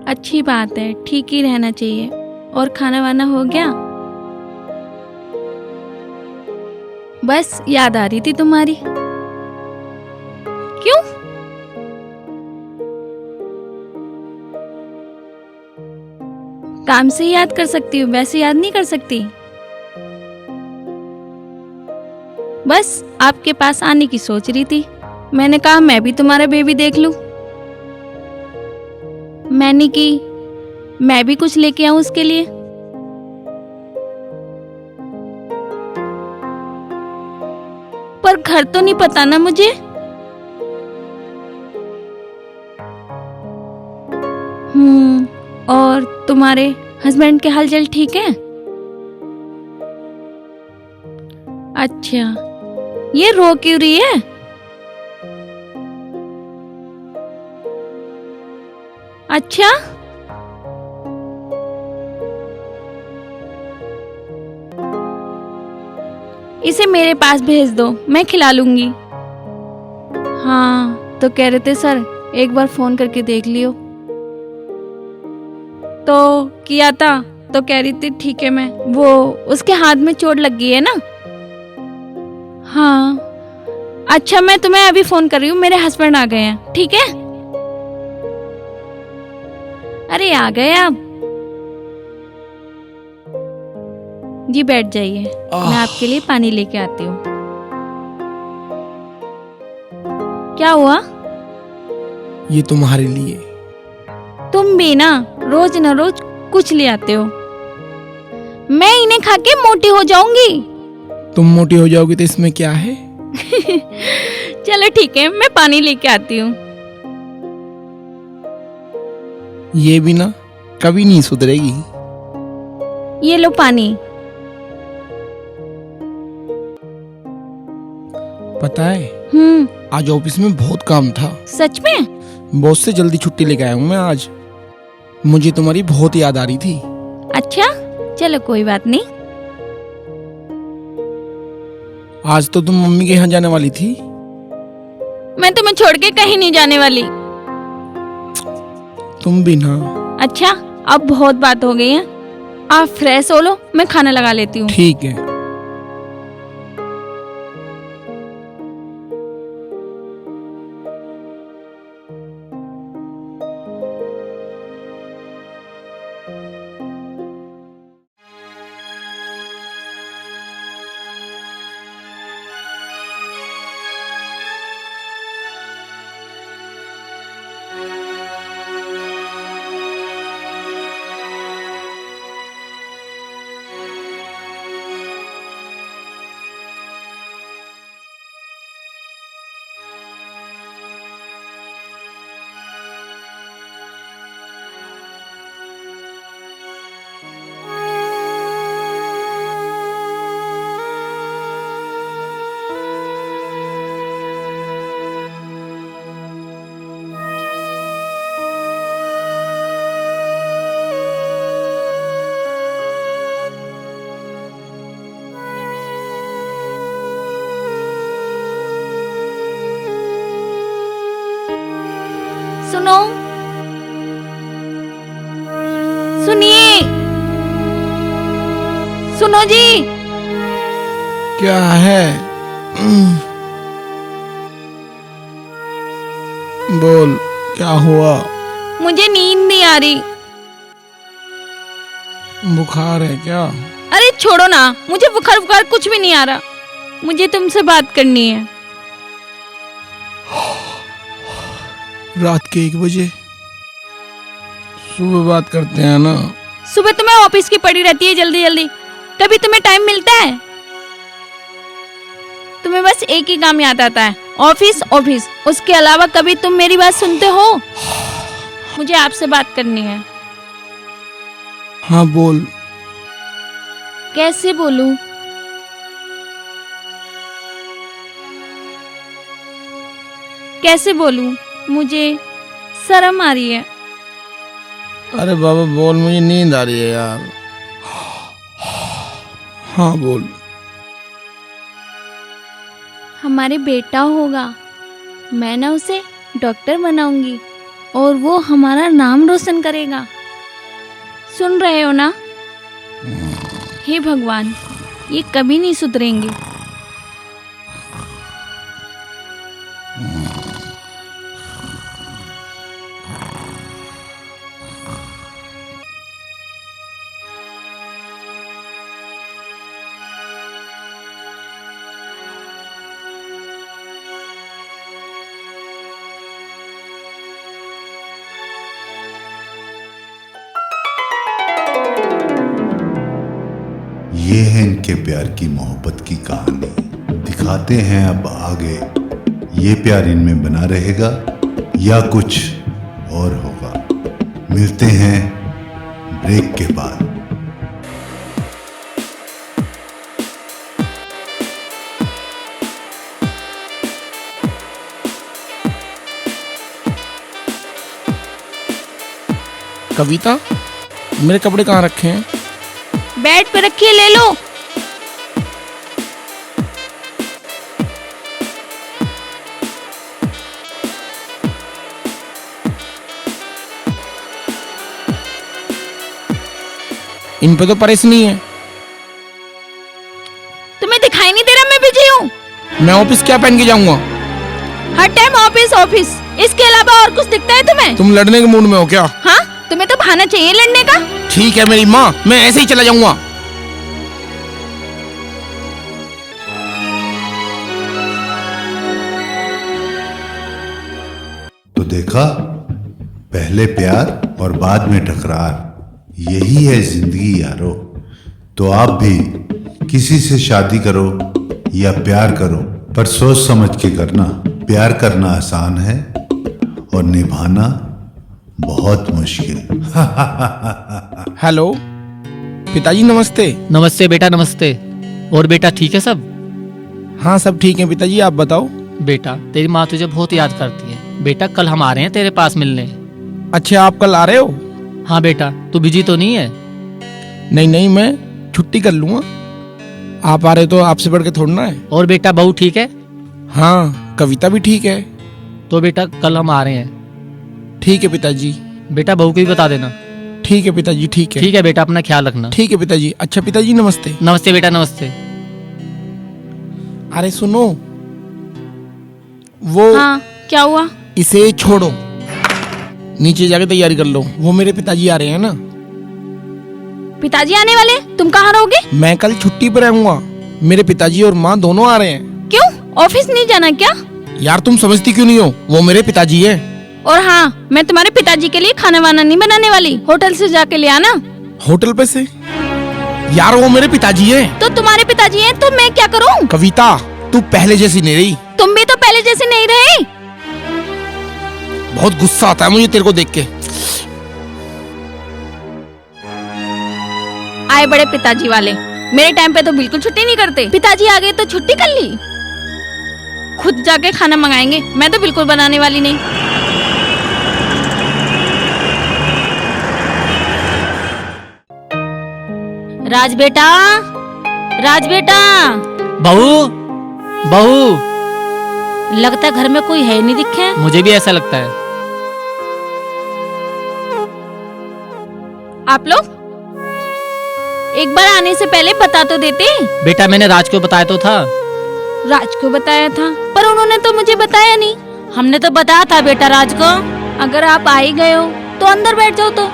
अच्छी बात है, ठीक ही रहना चाहिए। और खाना वाना हो गया? बस याद आ रही थी तुम्हारी। क्यों? काम से ही याद कर सकती हूँ, वैसे याद नहीं कर सकती। बस आपके पास आने की सोच रही थी। मैंने कहा मैं भी तुम्हारा बेबी देख लूं। मैंने की मैं भी कुछ लेके आऊं उसके लिए। पर घर तो नहीं पता ना मुझे। और तुम्हारे हस्बैंड के हालचाल ठीक है? अच्छा, ये रो क्यों रही है? अच्छा, इसे मेरे पास भेज दो, मैं खिला लूंगी। हाँ, तो कह रहे थे सर एक बार फोन करके देख लियो। तो किया था, तो कह रही थी ठीक है। मैं वो उसके हाथ में चोट लग गई है ना। हाँ, अच्छा मैं तुम्हें अभी फोन कर रही हूँ, मेरे हस्बैंड आ गए हैं। ठीक है? अरे आ गए आप? जी बैठ जाइए, मैं आपके लिए पानी लेके आती हूँ। क्या हुआ? ये तुम्हारे लिए। तुम भी ना रोज कुछ ले आते हो। मैं इन्हें खा के मोटी हो जाऊंगी। तुम मोटी हो जाओगी तो इसमें क्या है? चलो ठीक है, मैं पानी लेके आती हूँ। ये भी ना कभी नहीं सुधरेगी। ये लो पानी। पता है आज ऑफिस में बहुत काम था। सच में? बॉस से जल्दी छुट्टी लेके आया हूँ मैं आज। मुझे तुम्हारी बहुत याद आ रही थी। अच्छा, चलो कोई बात नहीं। आज तो तुम मम्मी के यहाँ जाने वाली थी। मैं तुम्हें छोड़ के कहीं नहीं जाने वाली। तुम भी ना। अच्छा, अब बहुत बात हो गई है, आप फ्रेश हो लो, मैं खाना लगा लेती हूँ। ठीक है। सुनो, सुनिए, सुनो जी। क्या है? बोल, क्या हुआ? मुझे नींद नहीं आ रही। बुखार है क्या? अरे छोड़ो ना, मुझे बुखार कुछ भी नहीं आ रहा। मुझे तुमसे बात करनी है। रात के 1 बजे? सुबह बात करते हैं ना। सुबह तुम्हें ऑफिस की पड़ी रहती है जल्दी जल्दी, कभी तुम्हें टाइम मिलता है? तुम्हें बस एक ही काम याद आता है, ऑफिस ऑफिस। उसके अलावा कभी तुम मेरी बात सुनते हो? मुझे आपसे बात करनी है। हाँ बोल। कैसे बोलूं? कैसे बोलूं? मुझे शर्म आ रही है। अरे बाबा बोल, मुझे नींद आ रही है यार। हाँ बोल। हमारे बेटा होगा, मैं ना उसे डॉक्टर बनाऊंगी। और वो हमारा नाम रोशन करेगा। सुन रहे हो ना? हे भगवान, ये कभी नहीं सुधरेंगे। ये है इनके प्यार की मोहब्बत की कहानी। दिखाते हैं अब आगे ये प्यार इनमें बना रहेगा या कुछ और होगा। मिलते हैं ब्रेक के बाद। कविता, मेरे कपड़े कहाँ रखे हैं? बेड पे रखिए, ले लो। इन पे तो प्रेस नहीं है। तुम्हें दिखाई नहीं दे रहा मैं बिजी हूँ? मैं ऑफिस क्या पहन के जाऊंगा? हर टाइम ऑफिस ऑफिस, इसके अलावा और कुछ दिखता है तुम्हें? तुम लड़ने के मूड में हो क्या? हाँ, तुम्हें तो बहाना चाहिए लड़ने का। ठीक है मेरी माँ, मैं ऐसे ही चला जाऊंगा। तो देखा, पहले प्यार और बाद में टकरार, यही है जिंदगी यारो। तो आप भी किसी से शादी करो या प्यार करो, पर सोच समझ के करना। प्यार करना आसान है और निभाना बहुत मुश्किल। हेलो पिताजी, नमस्ते। नमस्ते बेटा, नमस्ते। और बेटा ठीक है सब? हाँ सब ठीक है पिताजी, आप बताओ। बेटा तेरी माँ तुझे बहुत याद करती है। बेटा कल हम आ रहे हैं तेरे पास मिलने। अच्छा, आप कल आ रहे हो? हाँ बेटा, तू बिजी तो नहीं है? नहीं नहीं, मैं छुट्टी कर लूंगा। आप आ रहे तो आपसे बढ़ के थोड़ा ना है। और बेटा बहू ठीक है? हाँ, कविता भी ठीक है। तो बेटा कल हम आ रहे हैं। ठीक है पिताजी। बेटा बहू को भी बता देना। ठीक है पिताजी, ठीक है। ठीक है बेटा, अपना ख्याल रखना। ठीक है पिताजी। अच्छा पिताजी, नमस्ते। नमस्ते बेटा, नमस्ते। अरे सुनो, वो हाँ, क्या हुआ? इसे छोड़ो, नीचे जाके तैयारी कर लो। वो मेरे पिताजी आ रहे हैं ना। पिताजी आने वाले? तुम कहाँ रहोगे? मैं कल छुट्टी पर रहूंगा। मेरे पिताजी और माँ दोनों आ रहे हैं। क्यों, ऑफिस नहीं जाना क्या? यार तुम समझती क्यों नहीं हो? वो मेरे पिताजी है। और हाँ, मैं तुम्हारे पिताजी के लिए खाना वाना नहीं बनाने वाली, होटल से जाके ले आना। होटल पे से? यार वो मेरे पिताजी है। तो तुम्हारे पिताजी हैं तो मैं क्या करूँ? कविता, तू पहले जैसी नहीं रही। तुम भी तो पहले जैसे नहीं रहे। बहुत गुस्सा आता है मुझे तेरे को देख के। आए बड़े पिताजी वाले, मेरे टाइम पे तो बिल्कुल छुट्टी नहीं करते। पिताजी आ गए तो छुट्टी कर ली। खुद जाके खाना मंगाएंगे, मैं तो बिल्कुल बनाने वाली नहीं। राज बेटा, राज बेटा। बहू, बहू। लगता है घर में कोई है नहीं दिखे। मुझे भी ऐसा लगता है। आप लोग एक बार आने से पहले बता तो देते। बेटा मैंने राज को बताया तो था। राज को बताया था, पर उन्होंने तो मुझे बताया नहीं। हमने तो बताया था बेटा राज को। अगर आप आ ही गए हो तो अंदर बैठ जाओ। तो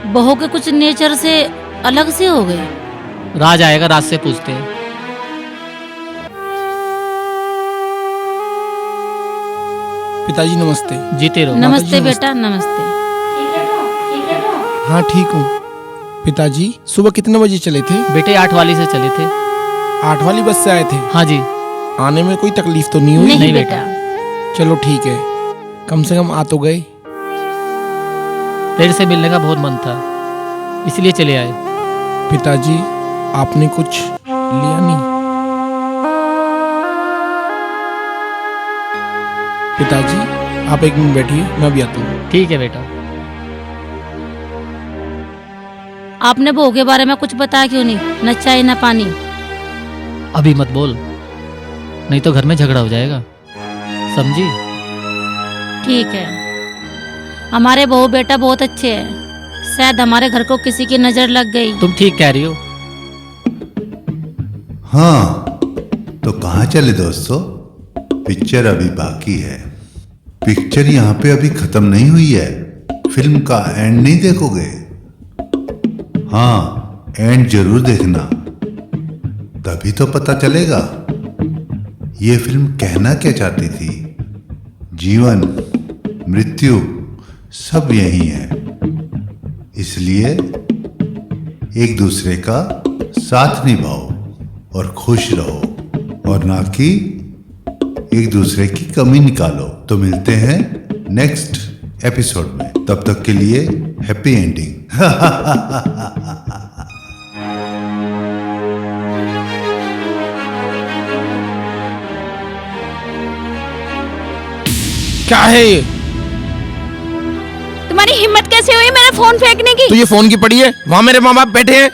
बहू के कुछ नेचर से अलग से हो गए। राज आएगा, राज से पूछते हैं। पिताजी नमस्ते। जीते रहो। नमस्ते नमस्ते। बेटा, नमस्ते। हाँ ठीक हूँ। पिताजी सुबह कितने बजे चले थे? बेटे 8 वाली से चले थे। 8 वाली बस से आए थे? हाँ जी। आने में कोई तकलीफ तो नहीं हुई? नहीं नहीं बेटा। चलो ठीक है, कम से कम आ तो गए। तेरे से मिलने का बहुत मन था, इसलिए चले आए। पिताजी आपने कुछ लिया नहीं? पिताजी आप एक मिनट बैठिए, मैं अभी आता हूँ। ठीक है बेटा। आपने बहू के बारे में कुछ बताया क्यों नहीं? न चाय न पानी। अभी मत बोल, नहीं तो घर में झगड़ा हो जाएगा, समझी? ठीक है। हमारे बहू बेटा बहुत अच्छे हैं। शायद हमारे घर को किसी की नजर लग गई। तुम ठीक कह रही हो। हाँ, तो कहाँ चले दोस्तों? पिक्चर अभी बाकी है। पिक्चर यहाँ पे अभी खत्म नहीं हुई है। फिल्म का एंड नहीं देखोगे? हाँ, एंड जरूर देखना, तभी तो पता चलेगा ये फिल्म कहना क्या चाहती थी। जीवन मृत्यु सब यही है, इसलिए एक दूसरे का साथ निभाओ और खुश रहो, और ना कि एक दूसरे की कमी निकालो। तो मिलते हैं नेक्स्ट एपिसोड में, तब तक के लिए हैप्पी एंडिंग। क्या है ये? तुम्हारी हिम्मत कैसे हुई मेरा फोन फेंकने की? तो ये फोन की पड़ी है, वहां मेरे माँ बाप बैठे हैं।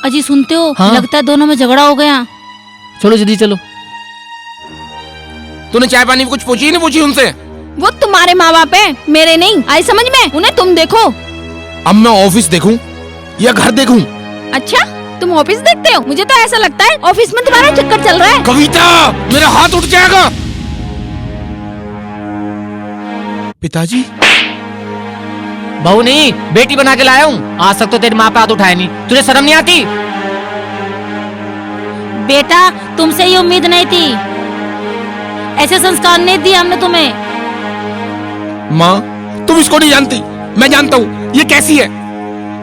अजी सुनते हो? हाँ? लगता है दोनों में झगड़ा हो गया। चलो जल्दी चलो। तूने चाय पानी कुछ पूछी ही नहीं पूछी उनसे? वो तुम्हारे माँ बाप है, मेरे नहीं। आई समझ में? उन्हें तुम देखो। अब मैं ऑफिस देखूं या घर देखूं? अच्छा, तुम ऑफिस देखते हो? मुझे तो ऐसा लगता है ऑफिस में तुम्हारा चक्कर चल रहा है। कविता, मेरा हाथ उठ जाएगा। पिताजी, बहू नहीं, बेटी बना के लाया हूँ। आज तक तो तेरी माँ पे हाथ उठाया नहीं, तुझे शर्म नहीं आती? बेटा तुमसे ये उम्मीद नहीं थी, ऐसे संस्कार नहीं दिए हमने तुम्हें। माँ तुम इसको नहीं जानती, मैं जानता हूँ ये कैसी है।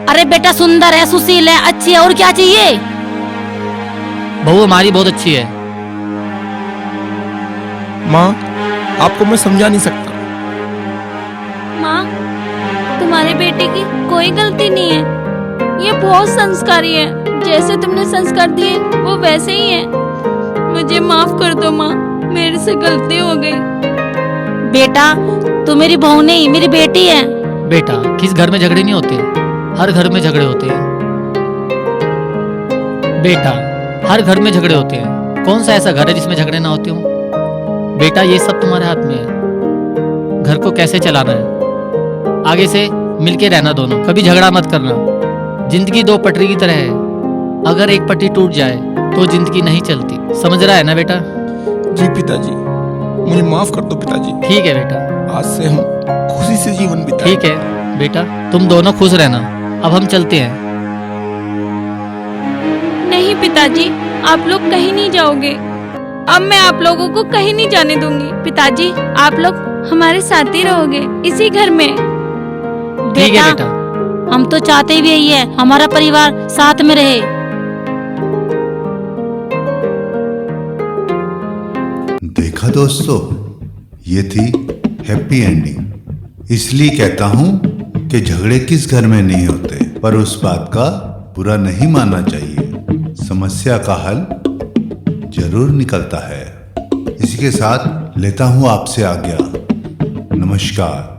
अरे बेटा सुंदर है, सुशील है, अच्छी है, और क्या चाहिए? बहू हमारी बहुत अच्छी है। माँ आपको मैं समझा नहीं सकता। माँ, तुम्हारे बेटे की कोई गलती नहीं है। ये बहुत संस्कारी है। जैसे तुमने संस्कार दिए वो वैसे ही है। मुझे माफ कर दो माँ, मेरे से गलती हो गई। बेटा तू मेरी बहू नहीं, मेरी बेटी है। बेटा किस घर में झगड़े नहीं होते? हर घर में झगड़े होते हैं बेटा, हर घर में झगड़े होते हैं। कौन सा ऐसा घर है जिसमें झगड़े ना होते हो? बेटा ये सब तुम्हारे हाथ में है, घर को कैसे चलाना है। आगे से मिलके रहना दोनों, कभी झगड़ा मत करना। जिंदगी दो पटरी की तरह है, अगर एक पटरी टूट जाए तो जिंदगी नहीं चलती। समझ रहा है ना बेटा? जी पिताजी, मुझे माफ कर दो पिताजी। ठीक है बेटा, आज से हम खुशी से जीवन बिताएं। ठीक है बेटा, तुम दोनों खुश रहना। अब हम चलते हैं। नहीं पिताजी, आप लोग कहीं नहीं जाओगे। अब मैं आप लोगों को कहीं नहीं जाने दूंगी। पिताजी आप लोग हमारे साथ ही रहोगे इसी घर में। ठीक है बेटा। हम तो चाहते भी यही है, हमारा परिवार साथ में रहे। देखा दोस्तों, ये थी हैप्पी एंडिंग। इसलिए कहता हूं कि झगड़े किस घर में नहीं होते, पर उस बात का बुरा नहीं मानना चाहिए। समस्या का हल जरूर निकलता है। इसी के साथ लेता हूं आपसे आज्ञा। नमस्कार।